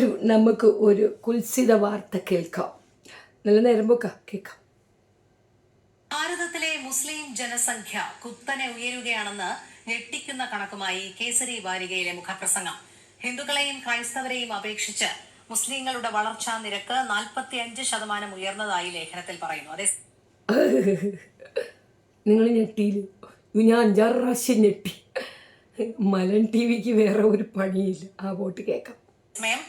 വരൂ നമുക്ക് ഒരു കുൽസിത വാർത്ത കേൾക്കാം. നല്ല നേരം കേൾക്കാം. ഭാരതത്തിലെ മുസ്ലിം ജനസംഖ്യ കുത്തനെ ഉയരുകയാണെന്ന് ഞെട്ടിക്കുന്ന കണക്കുമായി കേസരി വാരികയിലെ മുഖപ്രസംഗം. ഹിന്ദുക്കളെയും ക്രൈസ്തവരെയും അപേക്ഷിച്ച് മുസ്ലിങ്ങളുടെ വളർച്ചാ നിരക്ക് 45% ഉയർന്നതായി ലേഖനത്തിൽ പറയുന്നു. അതേ നിങ്ങൾ ഞെട്ടിയില്ല? ഞാൻ 5-6 പ്രാവശ്യം ഞെട്ടി. മലൻ ടി വിക്ക് വേറെ ഒരു പണിയില്ല. ആ വോട്ട് കേൾക്കാം. സമയം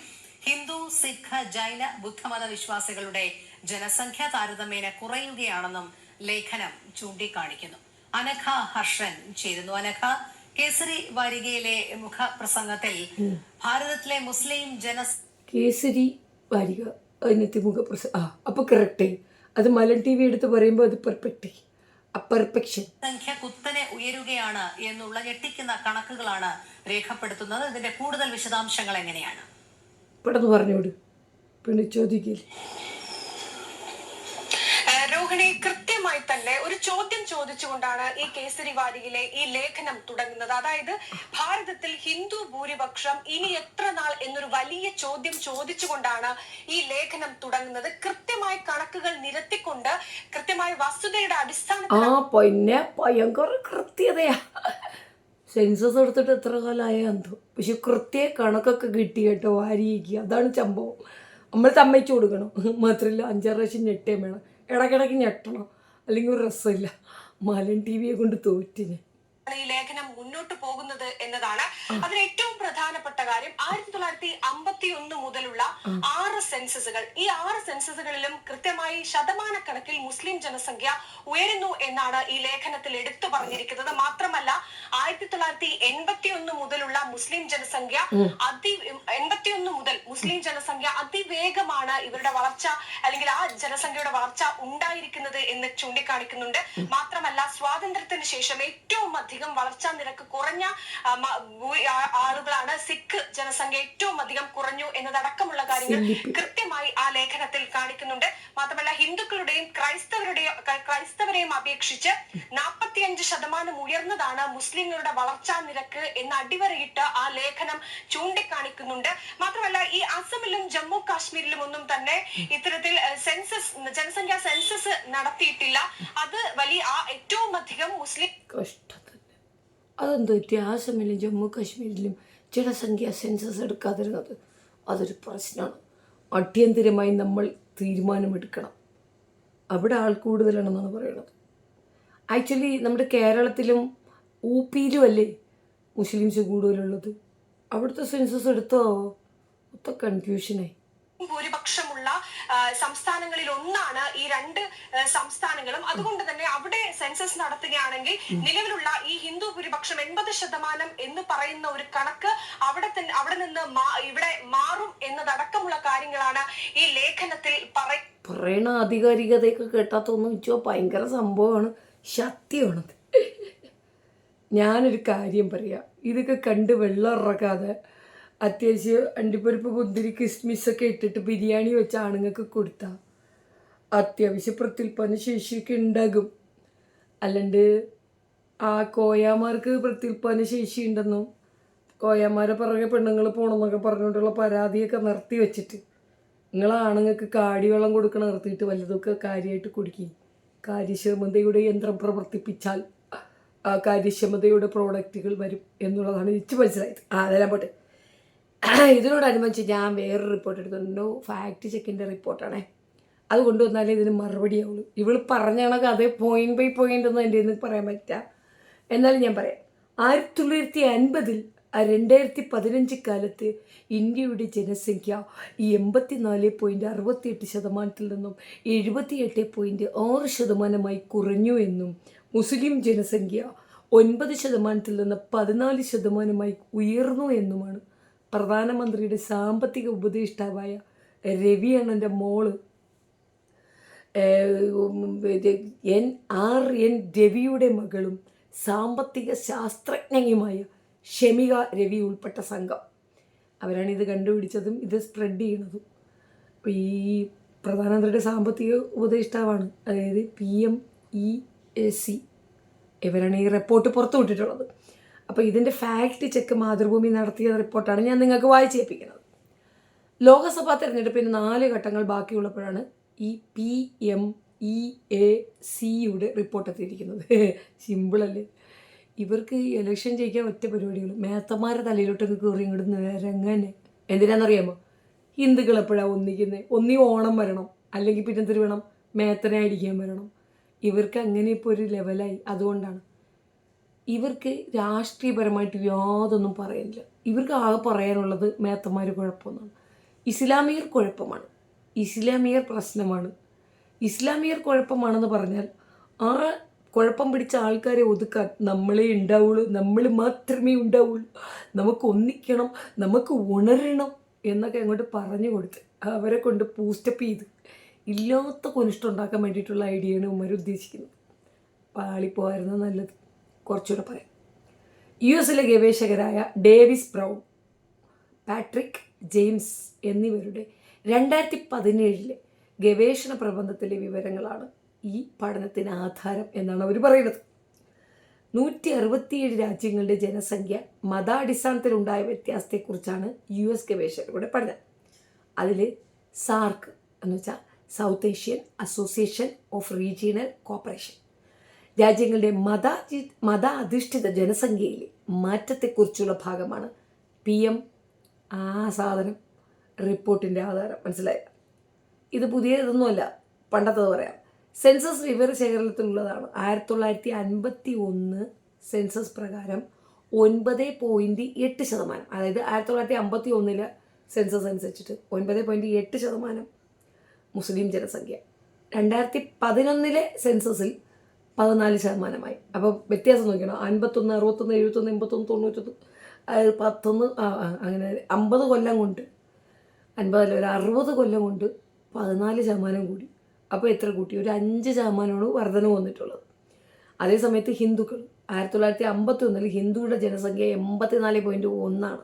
ഹിന്ദു, സിഖ്, ജൈന, ബുദ്ധമത വിശ്വാസികളുടെ ജനസംഖ്യ താരതമ്യേന കുറയുകയാണെന്നും ലേഖനം ചൂണ്ടിക്കാണിക്കുന്നു. അനഘ ഹർഷൻ ചേരുന്നു. അനഘ, കേസരി വാരികയിലെ മുഖപ്രസംഗത്തിൽ ഭാരതത്തിലെ മുസ്ലിം കേസരി വാരിക അതിനകത്ത് മുഖപ്രസംഗം അപ്പൊ കറക്റ്റ്. അത് മലൻ ടി വി എടുത്ത് പറയുമ്പോൾ അത് പെർഫെക്റ്റ്. സംഖ്യ കുത്തനെ ഉയരുകയാണ് എന്നുള്ള ഞെട്ടിക്കുന്ന കണക്കുകളാണ് രേഖപ്പെടുത്തുന്നത്. ഇതിന്റെ കൂടുതൽ വിശദാംശങ്ങൾ എങ്ങനെയാണ്? പെട്ടെന്ന് പറഞ്ഞോട്, പിന്നെ ചോദിക്കില്ല. രോഹിണി, കൃത്യമായി തന്നെ ഒരു ചോദ്യം ചോദിച്ചുകൊണ്ടാണ് ഈ കേസരി വാരികയിലെ ഈ ലേഖനം തുടങ്ങുന്നത്. അതായത് ഭാരതത്തിൽ ഹിന്ദു ഭൂരിപക്ഷം ഇനി എത്ര നാൾ എന്നൊരു വലിയ ചോദ്യം ചോദിച്ചുകൊണ്ടാണ് ഈ ലേഖനം തുടങ്ങുന്നത്. കൃത്യമായി കണക്കുകൾ നിരത്തിക്കൊണ്ട് കൃത്യമായ വസ്തുതയുടെ അടിസ്ഥാനത്തിൽ ഭയങ്കര കൃത്യതയാ. സെൻസസ് എടുത്തിട്ട് എത്ര കാലമായ എന്തോ, പക്ഷെ കൃത്യ കണക്കൊക്കെ കിട്ടി കേട്ടോ വാരിക. അതാണ് സംഭവം. നമ്മൾ സമ്മതിച്ചു കൊടുക്കണം. മാത്രമല്ല 5-6 പ്രാവശ്യം ഞെട്ടേം വേണം. ഇടയ്ക്കിടയ്ക്ക് ഞെട്ടണം, അല്ലെങ്കിൽ ഒരു രസമില്ല. മലൻ ടി വിയെ കൊണ്ട് തോറ്റിന് ഈ ലേഖനം മുന്നോട്ട് പോകുന്നത് എന്നതാണ് അതിന് ഏറ്റവും പ്രധാനപ്പെട്ട കാര്യം. 1951 മുതലുള്ള 6 സെൻസസുകൾ, ഈ 6 സെൻസസുകളിലും കൃത്യമായി ശതമാനക്കണക്കിൽ മുസ്ലിം ജനസംഖ്യ ഉയരുന്നു എന്നാണ് ഈ ലേഖനത്തിൽ എടുത്തു പറഞ്ഞിരിക്കുന്നത്. മാത്രമല്ല 1981 മുതലുള്ള മുസ്ലിം ജനസംഖ്യ 81 മുതൽ മുസ്ലിം ജനസംഖ്യ അതിവേഗമാണ് ഇവരുടെ വളർച്ച, അല്ലെങ്കിൽ ആ ജനസംഖ്യയുടെ വളർച്ച ഉണ്ടായിരിക്കുന്നത് എന്ന് ചൂണ്ടിക്കാണിക്കുന്നുണ്ട്. മാത്രമല്ല സ്വാതന്ത്ര്യത്തിന് ശേഷം ഏറ്റവും അധികം വളർച്ചാ നിരക്ക് കുറഞ്ഞ ആളുകളാണ് സിഖ് ജനസംഖ്യ ഏറ്റവും അധികം കുറഞ്ഞു എന്നതടക്കമുള്ള കാര്യങ്ങൾ കൃത്യമായി ആ ലേഖനത്തിൽ കാണിക്കുന്നുണ്ട്. മാത്രമല്ല ഹിന്ദുക്കളുടെയും ക്രൈസ്തവരെയും അപേക്ഷിച്ച് 45% ഉയർന്നതാണ് മുസ്ലിങ്ങളുടെ വളർച്ചാ നിരക്ക് എന്ന് അടിവരയിട്ട് ആ ലേഖനം ചൂണ്ടിക്കാണിക്കുന്നുണ്ട്. മാത്രമല്ല ഈ അസമിലും ജമ്മു കാശ്മീരിലും ഒന്നും തന്നെ ഇത്തരത്തിൽ ജനസംഖ്യാ സെൻസസ് നടത്തിയിട്ടില്ല. അത് വലിയ ഏറ്റവും അധികം മുസ്ലിം അതെന്ത് വ്യത്യാസമില്ല. ജമ്മു കാശ്മീരിലും ജനസംഖ്യ സെൻസസ് എടുക്കാതിരുന്നത് അതൊരു പ്രശ്നമാണ്. അടിയന്തിരമായി നമ്മൾ തീരുമാനമെടുക്കണം. അവിടെ ആൾ കൂടുതലാണെന്നാണ് പറയുന്നത്. ആക്ച്വലി നമ്മുടെ കേരളത്തിലും ഊപ്പിയിലും അല്ലേ മുസ്ലിംസ് കൂടുതലുള്ളത്. അവിടുത്തെ സെൻസസ് എടുത്തോ? മൊത്തം കൺഫ്യൂഷനായി. ഭൂരിപക്ഷമുള്ള സംസ്ഥാനങ്ങളിൽ ഒന്നാണ് ഈ 2 സംസ്ഥാനങ്ങളും. അതുകൊണ്ട് തന്നെ അവിടെ സെൻസസ് നടത്തുകയാണെങ്കിൽ നിലവിലുള്ള ഈ ഹിന്ദു ഭൂരിപക്ഷം 80% എന്ന് പറയുന്ന ഒരു കണക്ക് അവിടെ നിന്ന് ഇവിടെ മാറും എന്നതടക്കമുള്ള കാര്യങ്ങളാണ് ഈ ലേഖനത്തിൽ പറയണ. ആധികാരികതയൊക്കെ കേട്ടാത്തൊന്നും വെച്ചോ ഭയങ്കര സംഭവമാണ്, ശക്തിയാണത്. ഞാനൊരു കാര്യം പറയാം. ഇതൊക്കെ കണ്ട് വെള്ളം ഇറക്കാതെ അത്യാവശ്യം അണ്ടിപ്പരിപ്പ്, മുന്തിരി, കിസ്മിസൊക്കെ ഇട്ടിട്ട് ബിരിയാണി വെച്ച ആണുങ്ങൾക്ക് കൊടുത്താൽ അത്യാവശ്യം പ്രത്യുൽപാദന ശേഷിയൊക്കെ ഉണ്ടാകും. അല്ലാണ്ട് ആ കോയാമാർക്ക് പ്രത്യുൽപാദന ശേഷി ഉണ്ടെന്നും കോയാമാരെ പുറകെ പെണ്ണുങ്ങൾ പോകണമെന്നൊക്കെ പറഞ്ഞുകൊണ്ടുള്ള പരാതിയൊക്കെ നിർത്തി വെച്ചിട്ട് നിങ്ങളാണുങ്ങൾക്ക് കാടിവെള്ളം കൊടുക്കണം നിർത്തിയിട്ട് വല്ലതൊക്കെ കാര്യമായിട്ട് കുടിക്കും. കാര്യക്ഷമതയുടെ യന്ത്രം പ്രവർത്തിപ്പിച്ചാൽ ആ കാര്യക്ഷമതയുടെ പ്രോഡക്റ്റുകൾ വരും എന്നുള്ളതാണ് എനിക്ക് മനസ്സിലായത്. അതെല്ലാം പോട്ടെ. ഇതിനോടനുബന്ധിച്ച് ഞാൻ വേറൊരു റിപ്പോർട്ട് എടുത്തിട്ടുണ്ട്. ഫാക്ട് ചെക്കിൻ്റെ റിപ്പോർട്ടാണേ. അത് കൊണ്ടുവന്നാലേ ഇതിന് മറുപടി ആവുള്ളൂ. ഇവൾ പറഞ്ഞ കണക്ക് അതേ പോയിന്റ് ബൈ പോയിന്റ് ഒന്നും എൻ്റെ നിന്ന് പറയാൻ പറ്റില്ല. എന്നാലും ഞാൻ പറയാം. 1950 2015 കാലത്ത് ഇന്ത്യയുടെ ജനസംഖ്യ 84.68% നിന്നും 78.6% കുറഞ്ഞു എന്നും മുസ്ലിം ജനസംഖ്യ 9% നിന്ന് 14% ഉയർന്നു എന്നുമാണ് പ്രധാനമന്ത്രിയുടെ സാമ്പത്തിക ഉപദേഷ്ടാവായ രവി അണ്ണൻ്റെ മോള് NRN രവിയുടെ മകളും സാമ്പത്തിക ശാസ്ത്രജ്ഞയുമായ ഷെമിക രവി ഉൾപ്പെട്ട സംഘം അവരാണ് ഇത് കണ്ടുപിടിച്ചതും ഇത് സ്പ്രെഡ് ചെയ്യുന്നതും. ഈ പ്രധാനമന്ത്രിയുടെ സാമ്പത്തിക ഉപദേഷ്ടാവാണ്, അതായത് PMEAC. ഇവരാണ് ഈ റിപ്പോർട്ട് പുറത്തു വിട്ടിട്ടുള്ളത്. അപ്പോൾ ഇതിൻ്റെ ഫാക്ട് ചെക്ക് മാതൃഭൂമി നടത്തിയ റിപ്പോർട്ടാണ് ഞാൻ നിങ്ങൾക്ക് വായിച്ചേൽപ്പിക്കുന്നത്. ലോക്സഭാ തെരഞ്ഞെടുപ്പിന് 4 ഘട്ടങ്ങൾ ബാക്കിയുള്ളപ്പോഴാണ് ഈ PMEACയുടെ റിപ്പോർട്ട് എത്തിയിരിക്കുന്നത്. സിമ്പിളല്ലേ? ഇവർക്ക് ഇലക്ഷൻ ജയിക്കാൻ ഒറ്റ പരിപാടികൾ, മേത്തന്മാരെ തലയിലോട്ടൊക്കെ കയറി ഇങ്ങോട്ട് നിരങ്ങനെ. എന്തിനാണെന്നറിയാമോ? ഹിന്ദുക്കൾ എപ്പോഴാണ് ഒന്നിക്കുന്നത്? ഒന്നീ ഓണം വരണം, അല്ലെങ്കിൽ പിന്നെ എന്തിനു വേണം? മേത്തനെ അടിക്കാൻ വരണം. ഇവർക്ക് അങ്ങനെ ഇപ്പോൾ ഒരു ലെവലായി. അതുകൊണ്ടാണ് ഇവർക്ക് രാഷ്ട്രീയപരമായിട്ട് യാതൊന്നും പറയാനില്ല. ഇവർക്ക് ആകെ പറയാനുള്ളത് മേത്തന്മാർ കുഴപ്പമെന്നാണ്. ഇസ്ലാമിയർ കുഴപ്പമാണ്, ഇസ്ലാമിയർ പ്രശ്നമാണ്. ഇസ്ലാമിയർ കുഴപ്പമാണെന്ന് പറഞ്ഞാൽ ആ കുഴപ്പം പിടിച്ച ആൾക്കാരെ ഒതുക്കാൻ നമ്മളെ ഉണ്ടാവുള്ളൂ, നമ്മൾ മാത്രമേ ഉണ്ടാവുള്ളൂ, നമുക്ക് ഒന്നിക്കണം, നമുക്ക് ഉണരണം എന്നൊക്കെ അങ്ങോട്ട് പറഞ്ഞു കൊടുത്ത് അവരെ കൊണ്ട് പൂസ്റ്റപ്പ് ചെയ്ത് ഇല്ലാത്ത കൊനിഷ്ടം ഉണ്ടാക്കാൻ വേണ്ടിയിട്ടുള്ള ഐഡിയയാണ് ഉമ്മർ ഉദ്ദേശിക്കുന്നത്. പാളിപ്പോയായിരുന്നു നല്ലത്. കുറച്ചുകൂടെ പറയാം. US ഗവേഷകരായ ഡേവിസ് ബ്രൗൺ, പാട്രിക് ജെയിംസ് എന്നിവരുടെ 2017 ഗവേഷണ പ്രബന്ധത്തിലെ വിവരങ്ങളാണ് ഈ പഠനത്തിന് ആധാരം എന്നാണ് അവർ പറയുന്നത്. 167 രാജ്യങ്ങളുടെ ജനസംഖ്യ മതാടിസ്ഥാനത്തിലുണ്ടായ വ്യത്യാസത്തെക്കുറിച്ചാണ് US ഗവേഷകരുടെ പഠനം. അതിൽ സാർക്ക് എന്ന് വെച്ചാൽ south Asian association of regional corporation രാജ്യങ്ങളുടെ മത അധിഷ്ഠിത ജനസംഖ്യയിലെ മാറ്റത്തെക്കുറിച്ചുള്ള ഭാഗമാണ് PM സാധനം റിപ്പോർട്ടിൻ്റെ ആധാരം. മനസ്സിലായ? ഇത് പുതിയതൊന്നുമല്ല, പണ്ടത്തത് പറയാം. സെൻസസ് വിവരശേഖരണത്തിലുള്ളതാണ്. 1951 സെൻസസ് പ്രകാരം 9.8%, അതായത് 1951 സെൻസസ് അനുസരിച്ചിട്ട് 9.8% മുസ്ലിം ജനസംഖ്യ. 2011 സെൻസസിൽ 14%. അപ്പോൾ വ്യത്യാസം നോക്കണം. 51, 61, 71, 81, 91, 10 അങ്ങനെ 50 കൊല്ലം കൊണ്ട്, 50 അല്ല, ഒരു 60 കൊല്ലം കൊണ്ട് 14% കൂടി. അപ്പോൾ എത്ര കൂട്ടി? ഒരു 5% വർധനവ് വന്നിട്ടുള്ളത്. അതേസമയത്ത് ഹിന്ദുക്കൾ 1951 ഹിന്ദുക്കളുടെ ജനസംഖ്യ 84.1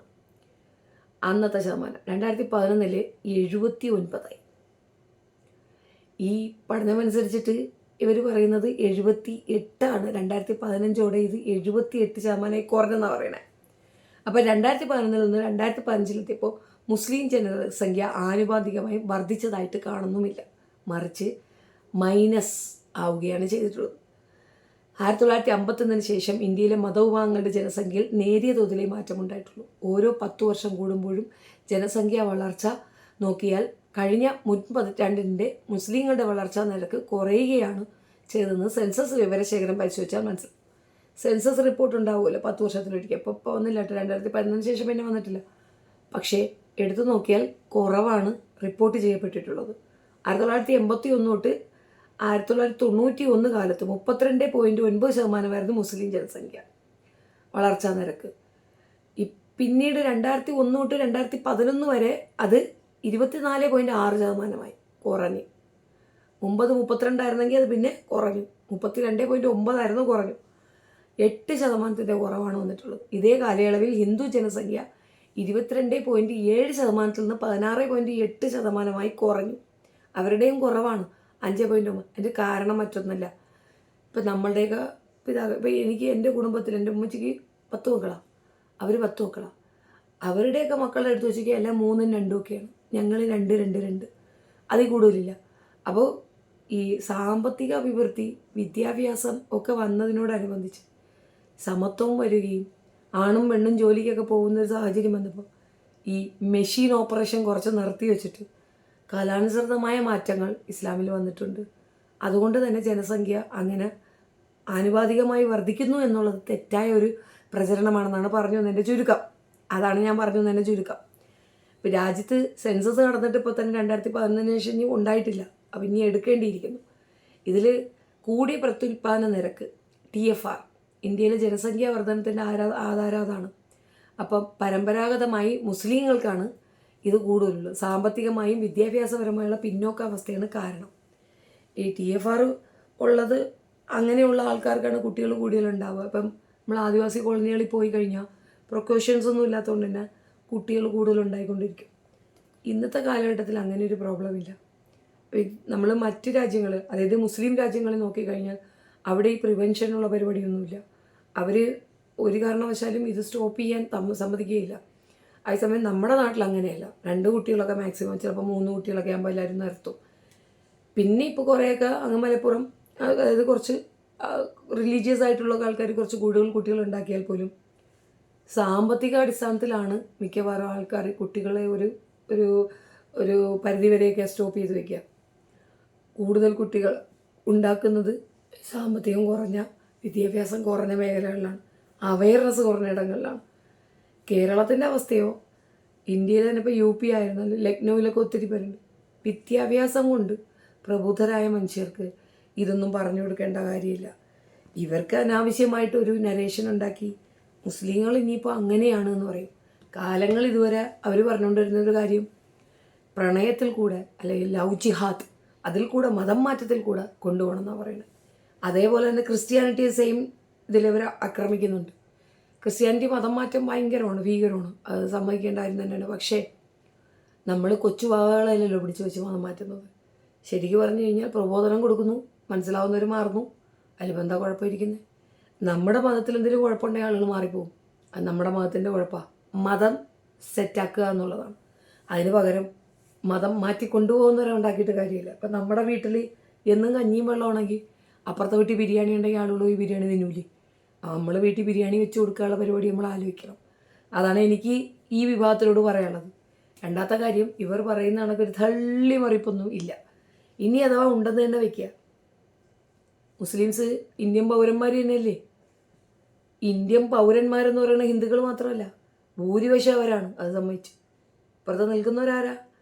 അന്നത്തെ ശതമാനം. 2011 79. ഈ പഠനമനുസരിച്ചിട്ട് ഇവർ പറയുന്നത് 78. 2015 ഇത് 78% കുറഞ്ഞെന്നാണ് പറയണേ. അപ്പോൾ 2011 നിന്ന് 2015 മുസ്ലിം ജനസംഖ്യ ആനുപാതികമായി വർദ്ധിച്ചതായിട്ട് കാണുന്നുമില്ല, മറിച്ച് മൈനസ് ആവുകയാണ് ചെയ്തിട്ടുള്ളത്. 1951 ശേഷം ഇന്ത്യയിലെ മതവിഭാഗങ്ങളുടെ ജനസംഖ്യയിൽ നേരിയ തോതിലേ മാറ്റമുണ്ടായിട്ടുള്ളൂ. ഓരോ 10 വർഷം കൂടുമ്പോഴും ജനസംഖ്യാ വളർച്ച നോക്കിയാൽ കഴിഞ്ഞ മുൻപതിറ്റാണ്ടിൻ്റെ മുസ്ലിങ്ങളുടെ വളർച്ചാ നിരക്ക് കുറയുകയാണ് ചെയ്തതെന്ന് സെൻസസ് വിവരശേഖരം പരിശോധിച്ചാൽ മനസ്സിലാവും. സെൻസസ് റിപ്പോർട്ട് ഉണ്ടാവുമല്ലോ 10 വർഷത്തിലൊരിക്കൽ. ഇപ്പോൾ വന്നില്ല കേട്ടോ, 2011 ശേഷം പിന്നെ വന്നിട്ടില്ല. പക്ഷേ എടുത്തു നോക്കിയാൽ കുറവാണ് റിപ്പോർട്ട് ചെയ്യപ്പെട്ടിട്ടുള്ളത്. 1981 തൊട്ട് 1991 കാലത്ത് 32.9% മുസ്ലിം ജനസംഖ്യ വളർച്ചാ നിരക്ക്. പിന്നീട് 2001 തൊട്ട് 2011 വരെ അത് 24.6% കുറഞ്ഞു. മുമ്പ് 32 ആയിരുന്നെങ്കിൽ അത് പിന്നെ കുറഞ്ഞു. 32.9 കുറഞ്ഞു. 8% കുറവാണ് വന്നിട്ടുള്ളത്. ഇതേ കാലയളവിൽ ഹിന്ദു ജനസംഖ്യ 22.7% നിന്ന് 16.8% കുറഞ്ഞു. അവരുടെയും കുറവാണ്, 5.9. അതിൻ്റെ കാരണം മറ്റൊന്നല്ല. ഇപ്പം നമ്മളുടെയൊക്കെ ഇപ്പം എനിക്ക് എൻ്റെ കുടുംബത്തിൽ എൻ്റെ ഉമ്മച്ചിക്ക് 10 മക്കളാണ്, അവർ 10 മക്കളാണ്. അവരുടെയൊക്കെ മക്കളുടെ അടുത്ത് വെച്ചിട്ട് എല്ലാം 3ഉം 2ഉം ഒക്കെയാണ്. ഞങ്ങൾ 2, 2, 2 അതിൽ കൂടുതലില്ല. അപ്പോൾ ഈ സാമ്പത്തിക അഭിവൃദ്ധി, വിദ്യാഭ്യാസം ഒക്കെ വന്നതിനോടനുബന്ധിച്ച് സമത്വം വരികയും ആണും പെണ്ണും ജോലിക്കൊക്കെ പോകുന്നൊരു സാഹചര്യം വന്നപ്പോൾ ഈ മെഷീൻ ഓപ്പറേഷൻ കുറച്ച് നിർത്തി വെച്ചിട്ട് കാലാനുസൃതമായ മാറ്റങ്ങൾ ഇസ്ലാമിൽ വന്നിട്ടുണ്ട്. അതുകൊണ്ട് തന്നെ ജനസംഖ്യ അങ്ങനെ ആനുപാതികമായി വർദ്ധിക്കുന്നു എന്നുള്ളത് തെറ്റായ ഒരു പ്രചരണമാണെന്നാണ് പറഞ്ഞു എന്നതിൻ്റെ ചുരുക്കം. അതാണ് ഞാൻ പറഞ്ഞു എന്നതിൻ്റെ ചുരുക്കം. ഇപ്പോൾ രാജ്യത്ത് സെൻസസ് നടന്നിട്ട് ഇപ്പോൾ തന്നെ 2011 ശേഷം ഇനി ഉണ്ടായിട്ടില്ല. അപ്പം ഇനി എടുക്കേണ്ടിയിരിക്കുന്നു. ഇതിൽ കൂടിയ പ്രത്യുൽപാദന നിരക്ക് TFR ഇന്ത്യയിലെ ജനസംഖ്യാ വർധനത്തിൻ്റെ ആധാരം അതാണ്. അപ്പം പരമ്പരാഗതമായി മുസ്ലിങ്ങൾക്കാണ് ഇത് കൂടുതലുള്ളത്. സാമ്പത്തികമായും വിദ്യാഭ്യാസപരമായുള്ള പിന്നോക്കാവസ്ഥയാണ് കാരണം. ഈ TFR ഉള്ളത് അങ്ങനെയുള്ള ആൾക്കാർക്കാണ് കുട്ടികൾ കൂടുതലുണ്ടാവുക. ഇപ്പം നമ്മൾ ആദിവാസി കോളനികളിൽ പോയി കഴിഞ്ഞാൽ പ്രൊക്കോഷൻസ് ഒന്നും ഇല്ലാത്തതുകൊണ്ട് തന്നെ കുട്ടികൾ കൂടുതലുണ്ടായിക്കൊണ്ടിരിക്കും. ഇന്നത്തെ കാലഘട്ടത്തിൽ അങ്ങനെ ഒരു പ്രോബ്ലം ഇല്ല. നമ്മൾ മറ്റ് രാജ്യങ്ങൾ, അതായത് മുസ്ലിം രാജ്യങ്ങളിൽ നോക്കിക്കഴിഞ്ഞാൽ അവിടെ ഈ പ്രിവെൻഷനുള്ള പരിപാടിയൊന്നുമില്ല. അവർ ഒരു കാരണവശാലും ഇത് സ്റ്റോപ്പ് ചെയ്യാൻ സമ്മതിക്കുകയില്ല. അതേസമയം നമ്മുടെ നാട്ടിൽ അങ്ങനെയല്ല. 2 കുട്ടികളൊക്കെ മാക്സിമം, ചിലപ്പോൾ 3 കുട്ടികളൊക്കെ ആകുമ്പോൾ എല്ലാവരും നിർത്തും. പിന്നെ ഇപ്പോൾ കുറേയൊക്കെ അങ്ങ് മലപ്പുറം, അതായത് കുറച്ച് റിലീജിയസ് ആയിട്ടുള്ള ആൾക്കാർ കുറച്ച് കൂടുതൽ കുട്ടികൾ ഉണ്ടാക്കിയാൽ പോലും സാമ്പത്തിക അടിസ്ഥാനത്തിലാണ് മിക്കവാറും ആൾക്കാർ കുട്ടികളെ ഒരു ഒരു ഒരു പരിധിവരെയൊക്കെ സ്റ്റോപ്പ് ചെയ്ത് വയ്ക്കുക. കൂടുതൽ കുട്ടികൾ ഉണ്ടാക്കുന്നത് സാമ്പത്തികം കുറഞ്ഞ, വിദ്യാഭ്യാസം കുറഞ്ഞ മേഖലകളിലാണ്, അവയർനെസ് കുറഞ്ഞ ഇടങ്ങളിലാണ്. കേരളത്തിൻ്റെ അവസ്ഥയോ, ഇന്ത്യയിൽ തന്നെ ഇപ്പോൾ UP ആയിരുന്നാലും ലക്നൗവിലൊക്കെ ഒത്തിരി പേരുണ്ട്. വിദ്യാഭ്യാസം കൊണ്ട് പ്രബുദ്ധരായ മനുഷ്യർക്ക് ഇതൊന്നും പറഞ്ഞു കൊടുക്കേണ്ട കാര്യമില്ല. ഇവർക്ക് അനാവശ്യമായിട്ടൊരു നരേഷൻ ഉണ്ടാക്കി മുസ്ലിങ്ങൾ ഇനിയിപ്പോൾ അങ്ങനെയാണ് എന്ന് പറയും. കാലങ്ങൾ ഇതുവരെ അവർ പറഞ്ഞുകൊണ്ടിരുന്നൊരു കാര്യം പ്രണയത്തിൽ കൂടെ, അല്ലെങ്കിൽ ലവ് ജിഹാദ്, അതിൽ കൂടെ മതം മാറ്റത്തിൽ കൂടെ കൊണ്ടുപോകണം എന്നാണ് പറയുന്നത്. അതേപോലെ തന്നെ ക്രിസ്ത്യാനിറ്റി സെയിം ഇതിലവർ ആക്രമിക്കുന്നുണ്ട്. ക്രിസ്ത്യാനിറ്റി മതം മാറ്റം ഭയങ്കരമാണ്, ഭീകരമാണ്, അത് സമ്മതിക്കേണ്ട കാര്യം തന്നെയാണ്. പക്ഷേ നമ്മൾ കൊച്ചു വാവകളല്ലല്ലോ പിടിച്ച് വെച്ച് മതം മാറ്റുന്നത്. ശരിക്കും പറഞ്ഞു കഴിഞ്ഞാൽ പ്രബോധനം കൊടുക്കുന്നു, മനസ്സിലാവുന്നവർ മാറുന്നു, അതിലിപ്പോൾ എന്താ കുഴപ്പമിരിക്കുന്നത്? നമ്മുടെ മതത്തിൽ എന്തെങ്കിലും കുഴപ്പമുണ്ടെങ്കിൽ ആളുകൾ മാറിപ്പോകും. അത് നമ്മുടെ മതത്തിൻ്റെ കുഴപ്പമാണ്. മതം സെറ്റാക്കുക എന്നുള്ളതാണ്. അതിന് പകരം മതം മാറ്റി കൊണ്ടുപോകുന്നവരെ ഉണ്ടാക്കിയിട്ട് കാര്യമില്ല. ഇപ്പം നമ്മുടെ വീട്ടിൽ എന്നും കഞ്ഞിയും വെള്ളമാണെങ്കിൽ അപ്പുറത്തെ വീട്ടിൽ ബിരിയാണി ഉണ്ടെങ്കിൽ ആളുകൾ ഈ ബിരിയാണി തിന്നൂലേ? നമ്മൾ വീട്ടിൽ ബിരിയാണി വെച്ച് കൊടുക്കാനുള്ള പരിപാടി നമ്മൾ ആലോചിക്കണം. അതാണ് എനിക്ക് ഈ വിഭാഗത്തിലോട് പറയാനുള്ളത്. രണ്ടാമത്തെ കാര്യം, ഇവർ പറയുന്ന കണക്കൊരു തള്ളി മറിപ്പൊന്നും ഇല്ല. ഇനി അഥവാ ഉണ്ടെന്ന് തന്നെ വയ്ക്കുക. മുസ്ലിംസ് ഇന്ത്യൻ പൗരന്മാർ തന്നെയല്ലേ? ഇന്ത്യൻ പൗരന്മാരെന്ന് പറയുന്ന ഹിന്ദുക്കൾ മാത്രമല്ല, ഭൂരിപക്ഷം അവരാണ്. അത് സമ്മതിച്ചു. ഇപ്പുറത്ത് നിൽക്കുന്നവരാരാ?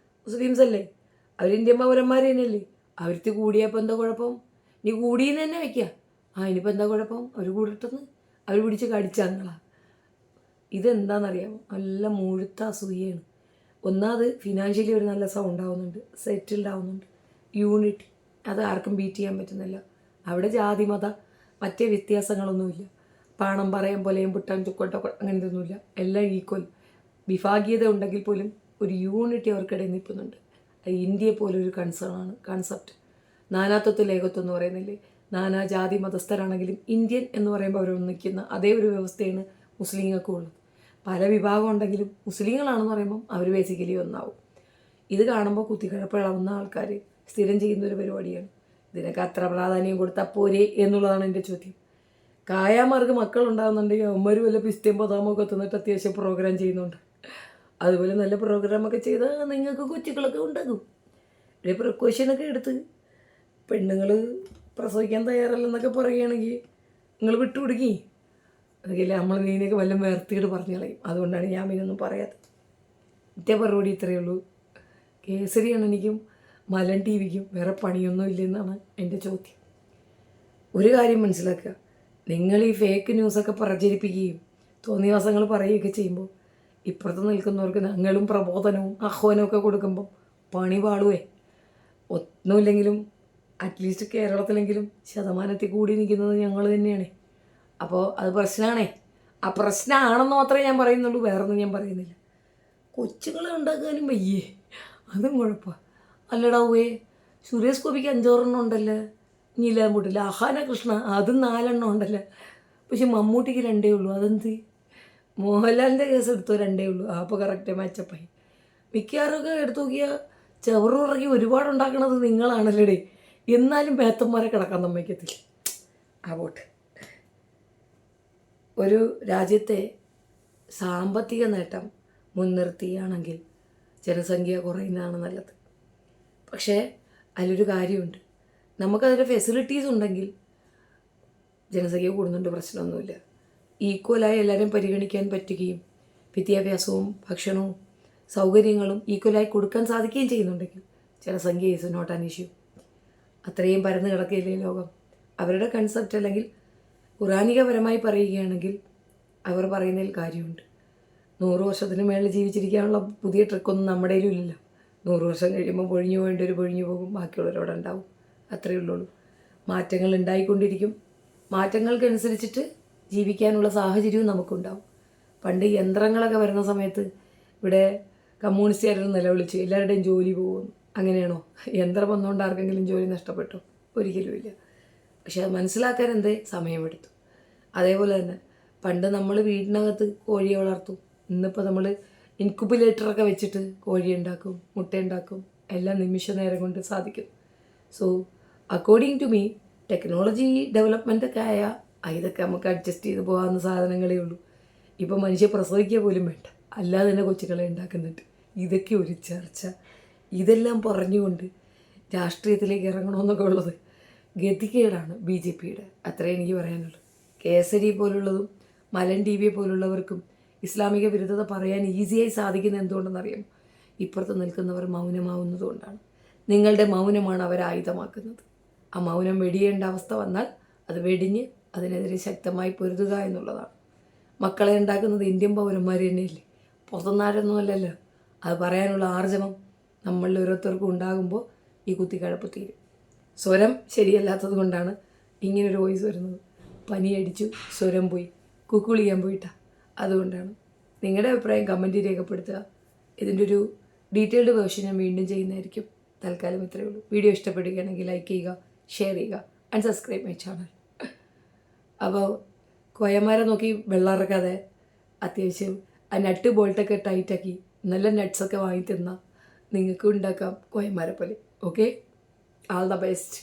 മുസ്ലിംസ് അല്ലേ? അവർ ഇന്ത്യൻ പൗരന്മാർ തന്നെയല്ലേ? അവർക്ക് കൂടിയപ്പോൾ എന്താ കുഴപ്പം? ഇനി കൂടിയെന്ന് തന്നെ വയ്ക്കുക. ഇനിയിപ്പോൾ എന്താ കുഴപ്പം? അവർ കൂടിട്ടെന്ന് അവർ പിടിച്ച് കടിച്ചാങ്ങളാ. ഇതെന്താണെന്നറിയാമോ? നല്ല മുഴുത്ത അസൂയയാണ്. ഒന്നാമത് ഫിനാൻഷ്യലി ഒരു നല്ല സൗണ്ട് ആവുന്നുണ്ട്, സെറ്റിൽഡ് ആവുന്നുണ്ട്, യൂണിറ്റി, അത് ആർക്കും ബീറ്റ് ചെയ്യാൻ പറ്റുന്നില്ല. അവിടെ ജാതി മത മറ്റേ വ്യത്യാസങ്ങളൊന്നുമില്ല. പാണം പറയാൻ പോലെയും പുട്ടാൻ ചുക്കോട്ടൊക്കെ അങ്ങനത്തെ ഒന്നുമില്ല. എല്ലാം ഈക്വൽ. വിഭാഗീയത ഉണ്ടെങ്കിൽ പോലും ഒരു യൂണിറ്റി അവർക്കിടയിൽ നിൽക്കുന്നുണ്ട്. ഇന്ത്യയെ പോലൊരു കൺസേണാണ് കൺസെപ്റ്റ്. നാനാത്വത്തിൽ ഏകത്വം എന്ന് പറയുന്നില്ലേ? നാനാ ജാതി മതസ്ഥരാണെങ്കിലും ഇന്ത്യൻ എന്ന് പറയുമ്പോൾ അവർ ഒന്നിക്കുന്ന അതേ ഒരു വ്യവസ്ഥയാണ് മുസ്ലിങ്ങൾക്കും ഉള്ളത്. പല വിഭാഗം ഉണ്ടെങ്കിലും മുസ്ലിങ്ങളാണെന്ന് പറയുമ്പം അവർ ബേസിക്കലി ഒന്നാവും. ഇത് കാണുമ്പോൾ കുത്തിക്കഴപ്പ് ഇളവുന്ന ആൾക്കാർ സ്ഥിരം ചെയ്യുന്നൊരു പരിപാടിയാണ്. ഇതിനൊക്കെ അത്ര പ്രാധാന്യം കൊടുത്താൽ പോരെ എന്നുള്ളതാണ് എൻ്റെ ചോദ്യം. കായാമാർക്ക് മക്കളുണ്ടാകുന്നുണ്ടെങ്കിൽ അവന്മാർ വല്ല പിസ്തയും ബദാമൊക്കെ തിന്നിട്ട് അത്യാവശ്യം പ്രോഗ്രാം ചെയ്യുന്നുണ്ട്. അതുപോലെ നല്ല പ്രോഗ്രാമൊക്കെ ചെയ്താൽ നിങ്ങൾക്ക് കൊച്ചുകളൊക്കെ ഉണ്ടാകും. ഒരു പ്രിക്കോഷനൊക്കെ എടുത്ത് പെണ്ണുങ്ങൾ പ്രസവിക്കാൻ തയ്യാറല്ലെന്നൊക്കെ പറയുകയാണെങ്കിൽ നിങ്ങൾ വിട്ടുകൊടുക്കി. അതൊക്കെയല്ലേ നമ്മൾ നീനൊക്കെ വല്ല വേർത്തിയിട്ട് പറഞ്ഞു കളയും. അതുകൊണ്ടാണ് ഞാൻ പിന്നൊന്നും പറയാത്തത്. ഇറ്റേ പരിപാടി ഇത്രയേ ഉള്ളൂ. കേസരിയാണ് എനിക്കും മലൻ TVക്കും വേറെ പണിയൊന്നും ഇല്ലെന്നാണ് എൻ്റെ ചോദ്യം. ഒരു കാര്യം മനസ്സിലാക്കുക, നിങ്ങൾ ഈ ഫേക്ക് ന്യൂസൊക്കെ പ്രചരിപ്പിക്കുകയും തോന്നിവാസങ്ങൾ പറയുകയൊക്കെ ചെയ്യുമ്പോൾ ഇപ്പുറത്ത് നിൽക്കുന്നവർക്ക് ഞങ്ങളും പ്രബോധനവും ആഹ്വാനവും ഒക്കെ കൊടുക്കുമ്പോൾ പണി പാടുവേ. ഒന്നുമില്ലെങ്കിലും അറ്റ്ലീസ്റ്റ് കേരളത്തിലെങ്കിലും ശതമാനത്തിൽ കൂടി നിൽക്കുന്നത് ഞങ്ങൾ തന്നെയാണ്. അപ്പോൾ അത് പ്രശ്നമാണേ. ആ പ്രശ്നമാണെന്ന് മാത്രമേ ഞാൻ പറയുന്നുള്ളൂ, വേറൊന്നും ഞാൻ പറയുന്നില്ല. കൊച്ചുകളെ ഉണ്ടാക്കാനും വയ്യേ, അതും കുഴപ്പമാണ്. അല്ലടാവേ, സുരേഷ് ഗോപിക്ക് 5 ഉണ്ടല്ലോ, നീലാമ്പൂട്ടില്ല. അഹാന കൃഷ്ണ അതും 4 ഉണ്ടല്ലോ. പക്ഷെ മമ്മൂട്ടിക്ക് 2 ഉള്ളൂ. അതെന്ത്? മോഹൻലാലിൻ്റെ കേസ് എടുത്തോ 2 ഉള്ളൂ. അപ്പോൾ കറക്റ്റ് മാച്ചപ്പായി. മിക്കവാറൊക്കെ എടുത്തു നോക്കിയാൽ ചെറുറക്കി ഒരുപാടുണ്ടാക്കണത് നിങ്ങളാണല്ലേ. എന്നാലും പേത്തന്മാരെ കിടക്കാൻ സമ്മതിക്കത്തില്ല. പോട്ടെ. ഒരു രാജ്യത്തെ സാമ്പത്തിക നേട്ടം മുൻനിർത്തിയാണെങ്കിൽ ജനസംഖ്യ കുറയുന്നതാണ് നല്ലത്. പക്ഷേ അതിലൊരു കാര്യമുണ്ട്, നമുക്കതിൻ്റെ ഫെസിലിറ്റീസ് ഉണ്ടെങ്കിൽ ജനസംഖ്യ കൂടുന്നുണ്ട്, പ്രശ്നമൊന്നുമില്ല. ഈക്വലായി എല്ലാവരും പരിഗണിക്കാൻ പറ്റുകയും വിദ്യാഭ്യാസവും ഭക്ഷണവും സൗകര്യങ്ങളും ഈക്വലായി കൊടുക്കാൻ സാധിക്കുകയും ചെയ്യുന്നുണ്ടെങ്കിൽ ജനസംഖ്യ ഈസ് നോട്ട് ആൻ ഇഷ്യൂ. അത്രയും പരന്ന് കിടക്കില്ലേ ലോകം. അവരുടെ കൺസെപ്റ്റ് അല്ലെങ്കിൽ പുരാണികപരമായി പറയുകയാണെങ്കിൽ അവർ പറയുന്നതിൽ കാര്യമുണ്ട്. 100 വർഷത്തിന് മേളിൽ ജീവിച്ചിരിക്കാനുള്ള പുതിയ ട്രിക്കൊന്നും നമ്മുടെ ഇല്ലല്ലോ. 100 വർഷം കഴിയുമ്പോൾ പൊഴിഞ്ഞു പോകേണ്ടവർ പൊഴിഞ്ഞു പോകും, ബാക്കിയുള്ളവരവിടെ ഉണ്ടാവും. അത്രയേ ഉള്ളൂ. മാറ്റങ്ങൾ ഉണ്ടായിക്കൊണ്ടിരിക്കും. മാറ്റങ്ങൾക്കനുസരിച്ചിട്ട് ജീവിക്കാനുള്ള സാഹചര്യവും നമുക്കുണ്ടാവും. പണ്ട് യന്ത്രങ്ങളൊക്കെ വരുന്ന സമയത്ത് ഇവിടെ കമ്മ്യൂണിസ്റ്റുകാരും നിലവിളിച്ചു എല്ലാവരുടെയും ജോലി പോകുന്നു. അങ്ങനെയാണോ? യന്ത്രം വന്നുകൊണ്ട് ആർക്കെങ്കിലും ജോലി നഷ്ടപ്പെട്ടോ? ഒരിക്കലുമില്ല. പക്ഷെ അത് മനസ്സിലാക്കാൻ സമയമെടുത്തു. അതേപോലെ തന്നെ പണ്ട് നമ്മൾ വീടിനകത്ത് കോഴിയെ വളർത്തും. ഇന്നിപ്പോൾ നമ്മൾ ഇൻക്യുബുലേറ്ററൊക്കെ വെച്ചിട്ട് കോഴി ഉണ്ടാക്കും, മുട്ട ഉണ്ടാക്കും, എല്ലാം നിമിഷ നേരം കൊണ്ട് സാധിക്കും. So according to me technology ഡെവലപ്മെൻറ്റൊക്കെ ആയാൽ ഇതൊക്കെ നമുക്ക് അഡ്ജസ്റ്റ് ചെയ്ത് പോകാവുന്ന സാധനങ്ങളേ ഉള്ളൂ. ഇപ്പോൾ മനുഷ്യ പ്രസവിക്കുക പോലും വേണ്ട, അല്ലാതെ തന്നെ കൊച്ചുങ്ങളെ ഉണ്ടാക്കുന്നുണ്ട്. ഇതൊക്കെ ഒരു ചർച്ച. ഇതെല്ലാം പറഞ്ഞുകൊണ്ട് രാഷ്ട്രീയത്തിലേക്ക് ഇറങ്ങണമെന്നൊക്കെ ഉള്ളത് ഗതികേടാണ് BJPയുടെ. അത്രേ എനിക്ക് പറയാനുള്ളൂ. കേസരി പോലുള്ളതും മലൻ TV പോലുള്ളവർക്കും ഇസ്ലാമിക വിരുദ്ധത പറയാൻ ഈസിയായി സാധിക്കുന്ന എന്തുകൊണ്ടെന്നറിയാം? ഇപ്പുറത്ത് നിൽക്കുന്നവർ മൗനമാവുന്നത് കൊണ്ടാണ്. നിങ്ങളുടെ മൗനമാണ് അവരെ ആയുധമാക്കുന്നത്. ആ മൗനം വെടിയേണ്ട അവസ്ഥ വന്നാൽ അത് വെടിഞ്ഞ് അതിനെതിരെ ശക്തമായി പൊരുതുക എന്നുള്ളതാണ്. മക്കളെ ഉണ്ടാക്കുന്നത് ഇന്ത്യൻ പൗരന്മാർ തന്നെയല്ലേ, പുറത്തുനിന്നാരൊന്നുമല്ലല്ലോ. അത് പറയാനുള്ള ആർജവം നമ്മളിൽ ഓരോരുത്തർക്കും ഉണ്ടാകുമ്പോൾ ഈ കുത്തിക്കഴപ്പ് തീരും. സ്വരം ശരിയല്ലാത്തത് കൊണ്ടാണ് ഇങ്ങനൊരു വോയിസ് വരുന്നത്. പനിയടിച്ചു, സ്വരം പോയി, കുക്കുളിയാൻ പോയിട്ടാ. അതുകൊണ്ടാണ്. നിങ്ങളുടെ അഭിപ്രായം കമൻറ്റിൽ രേഖപ്പെടുത്തുക. ഇതിൻ്റെ ഒരു ഡീറ്റെയിൽഡ് വേർഷൻ ഞാൻ വീണ്ടും ചെയ്യുന്നതായിരിക്കും. തൽക്കാലം ഇത്രയേ ഉള്ളൂ. വീഡിയോ ഇഷ്ടപ്പെടുകയാണെങ്കിൽ ലൈക്ക് ചെയ്യുക, ഷെയർ ചെയ്യുക ആൻഡ് സബ്സ്ക്രൈബ് മൈ ചാനൽ. അപ്പോൾ കോയന്മാരെ നോക്കി വെള്ളം ഇറക്കാതെ അത്യാവശ്യം ആ നട്ട് ബോൾട്ടൊക്കെ ടൈറ്റാക്കി നല്ല നട്ട്സൊക്കെ വാങ്ങി തന്നാൽ നിങ്ങൾക്കും ഉണ്ടാക്കാം കോയന്മാരെ പോലെ. Okay, all the best.